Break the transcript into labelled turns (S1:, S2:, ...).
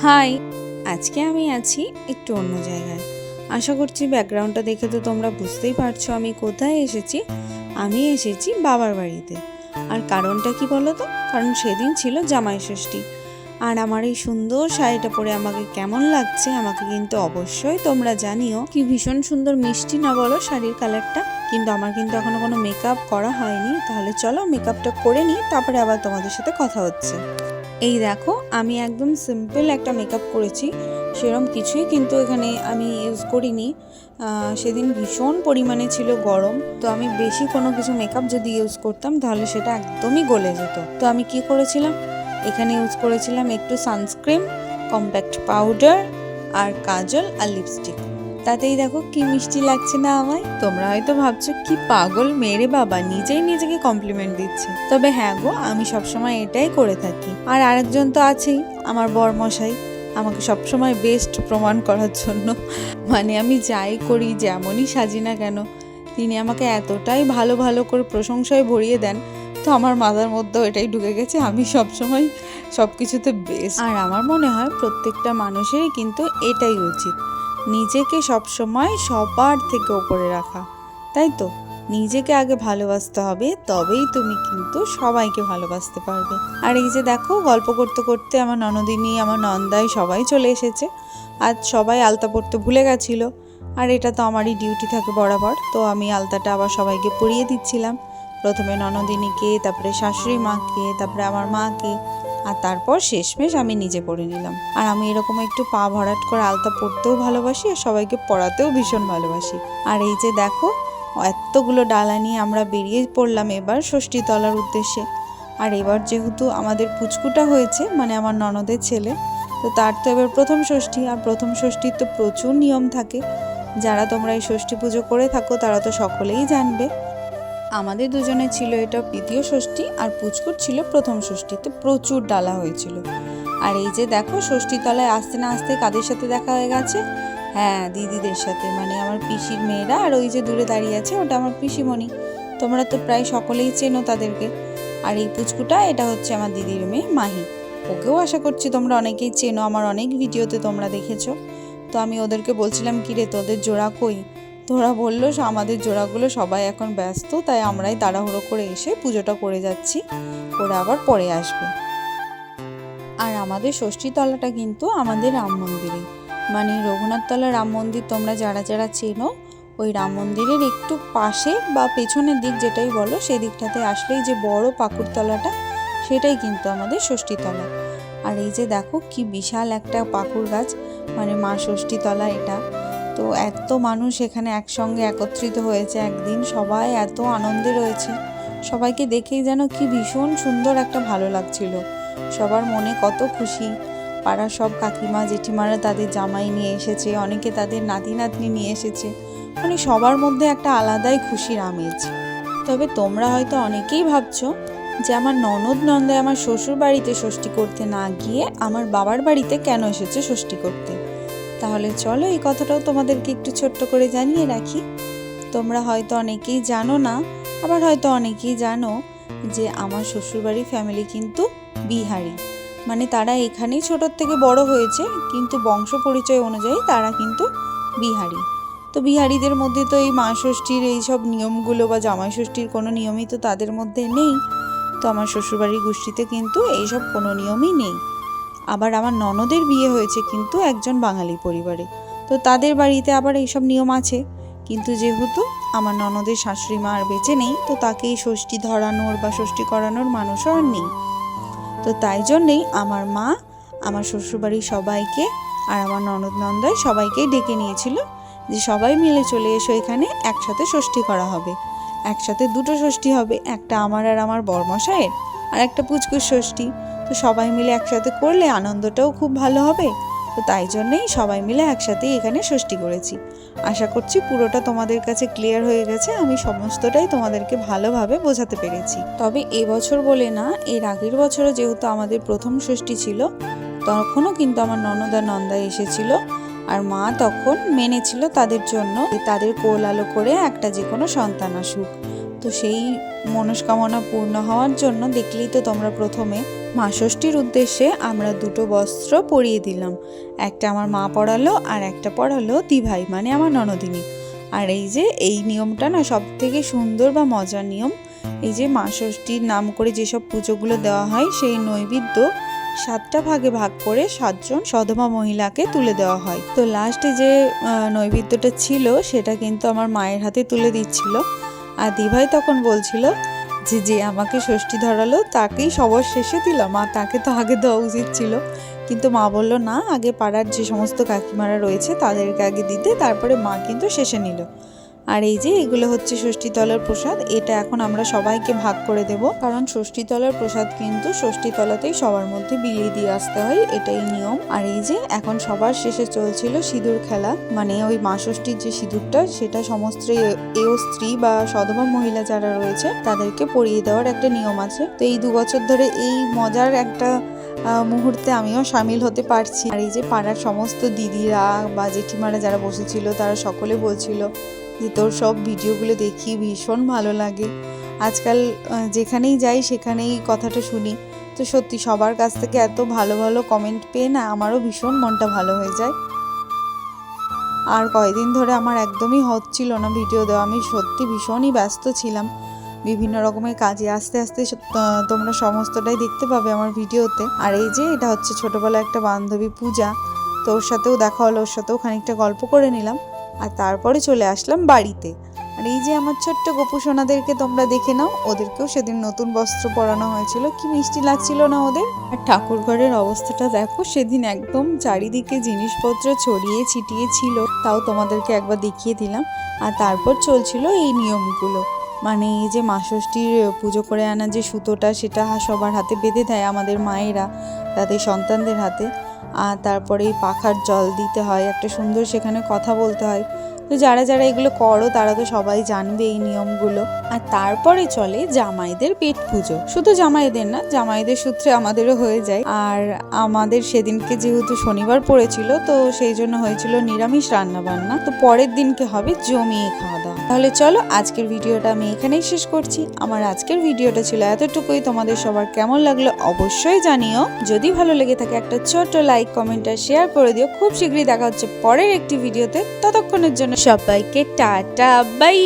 S1: High, আজকে আমি আছি একটু অন্য জায়গায়। আশা করছি ব্যাকগ্রাউন্ডটা দেখে তো তোমরা বুঝতেই পারছো আমি কোথায় এসেছি। আমি এসেছি বাবার বাড়িতে। আর কারণটা কি বলো তো? কারণ সেদিন ছিল জামাই ষষ্ঠী। আর আমার এই সুন্দর শাড়িটা পরে আমাকে কেমন লাগছে আমাকে কিন্তু অবশ্যই তোমরা জানিও। কি ভীষণ সুন্দর মিষ্টি না বলো শাড়ির কালারটা? কিন্তু আমার কিন্তু এখনো কোনো মেকআপ করা হয়নি। তাহলে চলো মেকআপটা করে নিই, তারপরে আবার তোমাদের সাথে কথা হচ্ছে। এই দেখো, আমি একদম সিম্পল একটা মেকআপ করেছি, সেরকম কিছুই কিন্তু এখানে আমি ইউজ করিনি। সেদিন ভীষণ পরিমাণে ছিল গরম, তো আমি বেশি কোনো কিছু মেকআপ যদি ইউজ করতাম তাহলে সেটা একদমই গলে যেত। তো আমি কি করেছিলাম, এখানে ইউজ করেছিলাম একটু সানস্ক্রিন, কম্প্যাক্ট পাউডার আর কাজল আর লিপস্টিক। তাতেই দেখো কি মিষ্টি লাগছে না আমায়। তোমরা হয়তো ভাবছো কি পাগল মেরে বাবা, নিজেই নিজেকে কমপ্লিমেন্ট দিচ্ছে। তবে হ্যাঁ গো, আমি সবসময় এটাই করে থাকি। আর আরেকজন তো আছেই, আমার বরমশাই, আমাকে সবসময় বেস্ট প্রমাণ করার জন্য। মানে আমি যাই করি, যেমনই সাজি না কেন, তিনি আমাকে এতটাই ভালো ভালো করে প্রশংসায় ভরিয়ে দেন, তো আমার মাথার মধ্যেও এটাই ঢুকে গেছে আমি সবসময় সব কিছুতে বেস্ট। আর আমার মনে হয় প্রত্যেকটা মানুষেরই কিন্তু এটাই উচিত, নিজেকে সবসময় সবার থেকে ওপরে রাখা, তাই তো? নিজেকে আগে ভালোবাসতে হবে, তবেই তুমি কিন্তু সবাইকে ভালোবাসতে পারবে। আর এই যে দেখো, গল্প করতে করতে আমার ননদিনী, আমার নন্দাই সবাই চলে এসেছে। আজ সবাই আলতা পরতে ভুলে গেছিলো, আর এটা তো আমারই ডিউটি থাকে বরাবর, তো আমি আলতাটা আবার সবাইকে পরিয়ে দিচ্ছিলাম। প্রথমে ননদিনীকে, তারপরে শাশুড়ি মাকে, তারপরে আমার মাকে, আর তারপর শেষমেশ আমি নিজে পরে নিলাম। আর আমি এরকম একটু পা ভরাট করে আলতা পরতেও ভালোবাসি, আর সবাইকে পরাতেও ভীষণ ভালোবাসি। আর এই যে দেখো, এতগুলো ডালা নিয়ে আমরা বেরিয়ে পড়লাম এবার ষষ্ঠীতলার উদ্দেশ্যে। আর এবার যেহেতু আমাদের পুচকুটা হয়েছে, মানে আমার ননদের ছেলে, তো তার তো এবার প্রথম ষষ্ঠী। আর প্রথম ষষ্ঠীর তো প্রচুর নিয়ম থাকে, যারা তোমরা এই ষষ্ঠী পুজো করে থাকো তারা তো সকলেই জানবে। আমাদের দুজনের ছিল এটা দ্বিতীয় ষষ্ঠী, আর পুচকুর ছিল প্রথম ষষ্ঠীতে প্রচুর ডালা হয়েছিল। আর এই যে দেখো, ষষ্ঠীতলায় আসতে না আসতে কাদের সাথে দেখা হয়ে গেছে? হ্যাঁ, দিদিদের সাথে, মানে আমার পিসির মেয়েরা। আর ওই যে দূরে দাঁড়িয়ে আছে ওটা আমার পিসিমণি, তোমরা তো প্রায় সকলেই চেনো তাদেরকে। আর এই পুচকুটা, এটা হচ্ছে আমার দিদির মেয়ে মাহি, ওকেও আশা করছি তোমরা অনেকেই চেনো, আমার অনেক ভিডিওতে তোমরা দেখেছো। তো আমি ওদেরকে বলছিলাম, কিরে তোদের জোড়া কই? তোরা বললো আমাদের জোড়াগুলো সবাই এখন ব্যস্ত, তাই আমরাই তাড়াহুড়ো করে এসে পুজোটা করে যাচ্ছি, ওরা আবার পরে আসবে। আর আমাদের ষষ্ঠীতলাটা কিন্তু আমাদের রাম মন্দিরে, মানে রঘুনাথতলা রাম মন্দির, তোমরা যারা যারা চেনো, ওই রাম মন্দিরের একটু পাশে বা পেছনের দিক যেটাই বলো, সেই দিকটাতে আসলেই যে বড় পাকুড়তলাটা, সেটাই কিন্তু আমাদের ষষ্ঠীতলা। আর এই যে দেখো কি বিশাল একটা পাকুড় গাছ, মানে মা ষষ্ঠীতলা এটা। তো এত মানুষ এখানে একসঙ্গে একত্রিত হয়েছে একদিন, সবাই এত আনন্দে রয়েছে, সবাইকে দেখেই যেন কি ভীষণ সুন্দর একটা ভালো লাগছিল, সবার মনে কত খুশি। পাড়ার সব কাকিমা জেঠিমারা তাদের জামাই নিয়ে এসেছে, অনেকে তাদের নাতি নাতনি নিয়ে এসেছে, মানে সবার মধ্যে একটা আলাদাই খুশির আমেজ। তবে তোমরা হয়তো অনেকেই ভাবছো যে আমার ননদ নন্দায় আমার শ্বশুর বাড়িতে ষষ্ঠী করতে না গিয়ে আমার বাবার বাড়িতে কেন এসেছে ষষ্ঠী করতে। তাহলে চলো এই কথাটাও তোমাদেরকে একটু ছোট্ট করে জানিয়ে রাখি। তোমরা হয়তো অনেকেই জানো না, আবার হয়তো অনেকেই জানো যে আমার শ্বশুরবাড়ির ফ্যামিলি কিন্তু বিহারি, মানে তারা এখানেই ছোটোর থেকে বড় হয়েছে, কিন্তু বংশ পরিচয় অনুযায়ী তারা কিন্তু বিহারি। তো বিহারিদের মধ্যে তো এই মা ষষ্ঠীর এইসব নিয়মগুলো বা জামাই ষষ্ঠীর কোনো নিয়মই তো তাদের মধ্যে নেই। তো আমার শ্বশুরবাড়ির গোষ্ঠীতে কিন্তু এইসব কোনো নিয়মই নেই। আবার আমার ননদের বিয়ে হয়েছে কিন্তু একজন বাঙালি পরিবারে, তো তাদের বাড়িতে আবার এইসব নিয়ম আছে। কিন্তু যেহেতু আমার ননদের শাশুড়ি মা আর বেঁচে নেই, তো তাকেই ষষ্ঠী ধরানোর বা ষষ্ঠী করানোর মানুষও আর নেই। তো তাই জন্যেই আমার মা আমার শ্বশুরবাড়ির সবাইকে আর আমার ননদ নন্দায় সবাইকেই ডেকে নিয়েছিল যে সবাই মিলে চলে এসো, এখানে একসাথে ষষ্ঠী করা হবে। একসাথে দুটো ষষ্ঠী হবে, একটা আমার আর আমার বরমশাইয়ের, আর একটা পুচকুর ষষ্ঠী। তো সবাই মিলে একসাথে করলে আনন্দটাও খুব ভালো হবে। তো তাই জন্যেই সবাই মিলে একসাথেই এখানে ষষ্ঠী করেছি। আশা করছি পুরোটা তোমাদের কাছে ক্লিয়ার হয়ে গেছে, আমি সমস্তটাই তোমাদেরকে ভালোভাবে বোঝাতে পেরেছি। তবে এবছর বলে না, এর আগের বছরও যেহেতু আমাদের প্রথম ষষ্ঠী ছিল, তখনও কিন্তু আমার ননদ আর নন্দা এসেছিল, আর মা তখন মেনেছিল তাদের জন্য তাদের কোল আলো করে একটা যে কোনো সন্তান আসুক। তো সেই মনস্কামনা পূর্ণ হওয়ার জন্য দেখলেই তো তোমরা প্রথমে মা ষষ্ঠীর উদ্দেশ্যে আমরা দুটো বস্ত্র পরিয়ে দিলাম, একটা আমার মা পরালো আর একটা পরালো দিভাই মানে আমার ননদিনী। আর এই যে এই নিয়মটা না সব থেকে সুন্দর বা মজার নিয়ম। এই যে মা ষষ্ঠীর নাম করে যেসব পুজোগুলো দেওয়া হয় সেই নৈবেদ্য 7টা ভাগে ভাগ করে 7জন সধবা মহিলাকে তুলে দেওয়া হয়। তো লাস্টে যে নৈবেদ্যটা ছিল সেটা কিন্তু আমার মায়ের হাতে তুলে দিচ্ছিল, আর দিভাই তখন বলছিল যে যে আমাকে ষষ্ঠী ধরালো তাকেই সবার শেষে দিলাম, আর তাকে তো আগে দেওয়া উচিত ছিল। কিন্তু মা বলল না, আগে পাড়ার যে সমস্ত কাকিমারা রয়েছে তাদেরকে আগে দিতে, তারপরে মা কিন্তু শেষে নিল। আর এই যে এগুলো হচ্ছে ষষ্ঠীতলার প্রসাদ, এটা এখন আমরা সবাইকে ভাগ করে দেব, কারণ ষষ্ঠীতলার প্রসাদ কিন্তু ষষ্ঠীতলাতেই সবার মধ্যে বিলিয়ে দিয়ে আসতে হয়, এটাই নিয়ম। আর এই যে এখন সবার শেষে চলছিল সিঁদুর খেলা, মানে ওই মা ষষ্ঠীর যে সিঁদুরটা সেটা সমস্ত এও স্ত্রী বা সধবা মহিলা যারা রয়েছে তাদেরকে পরিয়ে দেওয়ার একটা নিয়ম আছে। তো এই 2 বছর ধরে এই মজার একটা মুহূর্তে আমিও সামিল হতে পারছি। আর এই যে পাড়ার সমস্ত দিদিরা বা জেঠিমারা যারা বসেছিল তারা সকলে বলছিল যে তোর সব ভিডিওগুলো দেখি ভীষণ ভালো লাগে, আজকাল যেখানেই যাই সেখানেই কথাটা শুনি। তো সত্যি সবার কাছ থেকে এত ভালো ভালো কমেন্ট পেয়ে না আমারও ভীষণ মনটা ভালো হয়ে যায়। আর কয়েকদিন ধরে আমার একদমই হচ্ছিল না ভিডিও দেওয়া, আমি সত্যি ভীষণই ব্যস্ত ছিলাম বিভিন্ন রকমের কাজে। আস্তে আস্তে তোমরা সমস্তটাই দেখতে পাবে আমার ভিডিওতে। আর এই যে এটা হচ্ছে ছোটোবেলা একটা বান্ধবী পূজা, তো ওর সাথেও দেখা হলো, ওর সাথেও খানিকটা গল্প করে নিলাম, আর তারপরে চলে আসলাম বাড়িতে। আর এই যে আমার ছোট্ট গোপু সোনাদেরকে তোমরা দেখে নাও, ওদেরকেও সেদিন নতুন বস্ত্র পরানো হয়েছিল, কি মিষ্টি লাগছিল না ওদের। আর ঠাকুর ঘরের অবস্থাটা দেখো, সেদিন একদম চারিদিকে জিনিসপত্র ছড়িয়ে ছিটিয়ে ছিল, তাও তোমাদেরকে একবার দেখিয়ে দিলাম। আর তারপর চলছিল এই নিয়মগুলো, মানে এই যে মা ষষ্ঠীর পুজো করে আনা যে সুতোটা সেটা সবার হাতে বেঁধে দেয় আমাদের মায়েরা তাদের সন্তানদের হাতে। আর তারপরে এই পাখার জল দিতে হয়, একটা সুন্দর সেখানে কথা বলতে হয়। তো যারা যারা এগুলো করো তারা তো সবাই জানবে এই নিয়মগুলো। আর তারপরে চলে জামাইদের পেট পুজো, শুধু জামাইদের না, জামাইদের সূত্রে আমাদেরও হয়ে যায়। আর আমাদের সেদিনকে যেহেতু শনিবার পড়েছিল তো সেই জন্য হয়েছিল নিরামিষ রান্না বান্না, তো পরের দিনকে হবে জমিয়ে খাওয়া দাওয়া। তাহলে চলো আজকের ভিডিওটা আমি এখানেই শেষ করছি। আমার আজকের ভিডিওটা ছিল এতটুকুই, তোমাদের সবার কেমন লাগলো অবশ্যই জানিও। যদি ভালো লেগে থাকে একটা ছোট্ট লাইক, কমেন্ট আর শেয়ার করে দিও। খুব শীঘ্রই দেখা হচ্ছে পরের একটি ভিডিওতে, ততক্ষণের জন্য সবাইকে টাটা, বাই।